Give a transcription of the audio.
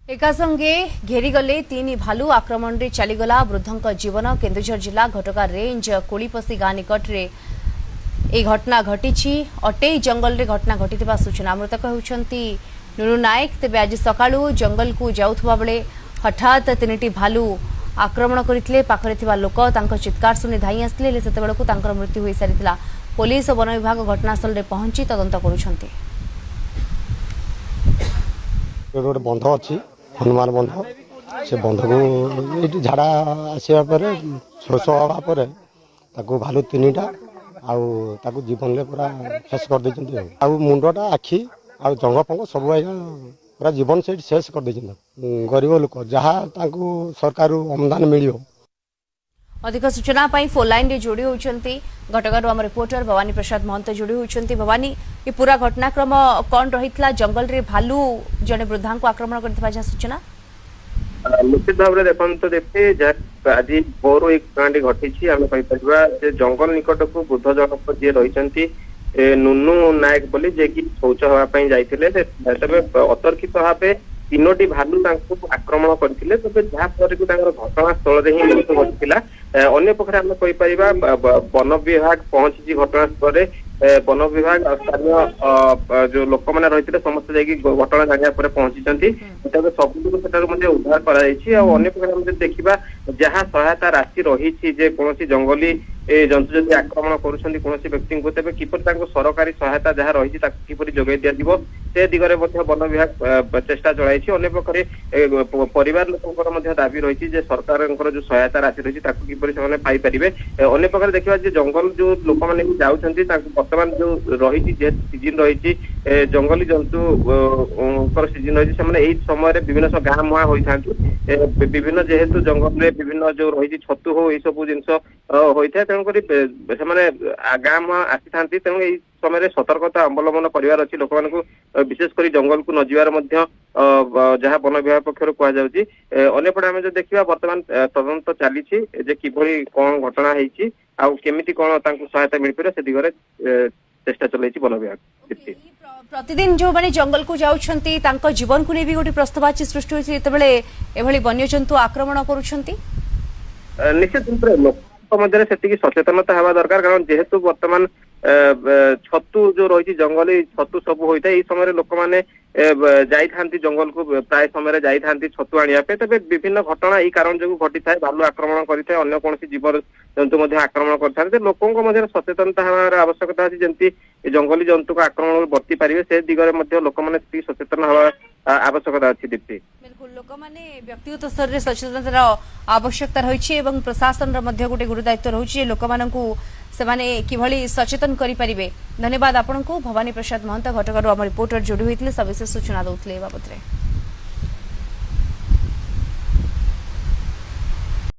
एका संगे घेरीगले तीन भालू आक्रमण रे चलीगला वृद्धंक जीवन केन्दुझर जिला घटका रेंज कोलीपसी गाँ निकट रे ए घटना घटी अटई जंगल रे घटना घटी सूचना मृतक होती नुनु नायक तेज आज सकाळू जंगल को जाउथबा बेले हठात तीन भालू आक्रमण करते पाखरे थिबा लोक तांको चित्कार सुनी धाई आसले सेतेबेलकू तांकर मृत्यु होई सारितला। पुलिस और वन विभाग घटनास्थल रे पहुंची तदंत करुछंती। गोटे बंध अच्छी हनुमान बंध से बंध को झाड़ा आसवा पर शोष हवा पर भालू तीन टा आउ जीवन में पूरा शेष कर देछंती आउ मुंडटा आखि आ जंग फंग सब पूरा जीवन से शेष कर देछंती। गरीब लोक जहाँ सरकार अनुदान मिलियो। अधिक सूचना पाई फोन लाइन रे जोड़ी होउछंती घटकर आम रिपोर्टर भवानी प्रसाद महंत जोड़ी होउछंती। भवानी ये पूरा घटनाक्रम कौन रहितला जंगल रे भालू जने वृद्धा को आक्रमण करथिबा जा सूचना निश्चित भाव में देखते देखते आज भोर एक घटना घटी आम कहीपर जंगल निकट को वृद्ध जनक जी रही नुनु नायक बोली जे कि शौच हाँपाई जाते तेज अतर्कित भाव तीनोटी भालू आक्रमण करते तेज जहाँफल कि घटनास्थल ही मृत्यु घटी अन्य पक्षे आम कहीपर वन विभाग पहुंची घटनास्थल वन विभाग स्थानीय जो लोक मैंने रही समस्त घटना जाना पहुंची सब उद्धार कर देखा जहाँ सहायता राशि रही कौन जंगली जंतु जदि आक्रमण कर व्यक्ति को तेज किपर सरकारी सहायता जहाँ रही किपर जोगाई दिया से दिगरे वन विभाग चेष्टा चलाई अन्य पक्षे परिवार लोक दाबी रही सरकार जो सहायता राशि रही किपर से पाइपर अन्य पक्षे देखा जंगल जो लोक मैंने जाऊँच बर्तमान जो रही सीजन रही जंगली जंतु सीजन रही से समय विभिन्न गाँ मुहां होता विभिन्न जेहेतु जंगल में विभिन्न जो रही छतु हो यह सब जिन होता है तेणुक गाँ मुहां आसी था तेणु यही समय सतर्कता अवलम्बन करार अच्छी लोक मानक विशेषकर जंगल को न जीवार जहाँ वन विभाग पक्षर कहुच्छी अंपटे आम जो देखा बर्तमान तदंत चली किभली कौन घटना होती केमिति कौन सहायता मिल पारे से दिगरे चेष्टा चलाई वन विभाग। प्रतिदिन जो माने जंगल को जाउछंती तांको जीवन को भी गोटे प्रस्ताव सृष्टि होइछि जेतेबेले एभली वन्यजंतु आक्रमण करूछंती निश्चित रूप से लोक मध्य से सचेतनता हवा दरकार कारण जेहेतु बर्तमान छतु जो रही जंगली छतु सब होता है यह समय लोक मैंने जाती जंगल को प्राय समय जाती छतु आने तेज विभिन्न घटना यही कारण जो घटी था भालू आक्रमण करते अन्य कौन जीव जंतु आक्रमण करते लोकों सचेतनता हमार आवश्यकता अच्छी जमी जंगली जंतु को आक्रमण बर्ती पारे से दिगरे लोक मैंने सचेतन हवा आवश्यकता अच्छी दीप्ति। बिल्कुल लोक मैंने व्यक्तिगत स्तर में सचेतनतार आवश्यकता रही प्रशासन गोटे गुरु दायित्व रही लोक किभली सचेतन करें। धन्यवाद आपको भवानी प्रसाद महंत घटकर आम रिपोर्टर जोड़ी होते सविशेष सूचना दौले बाबद।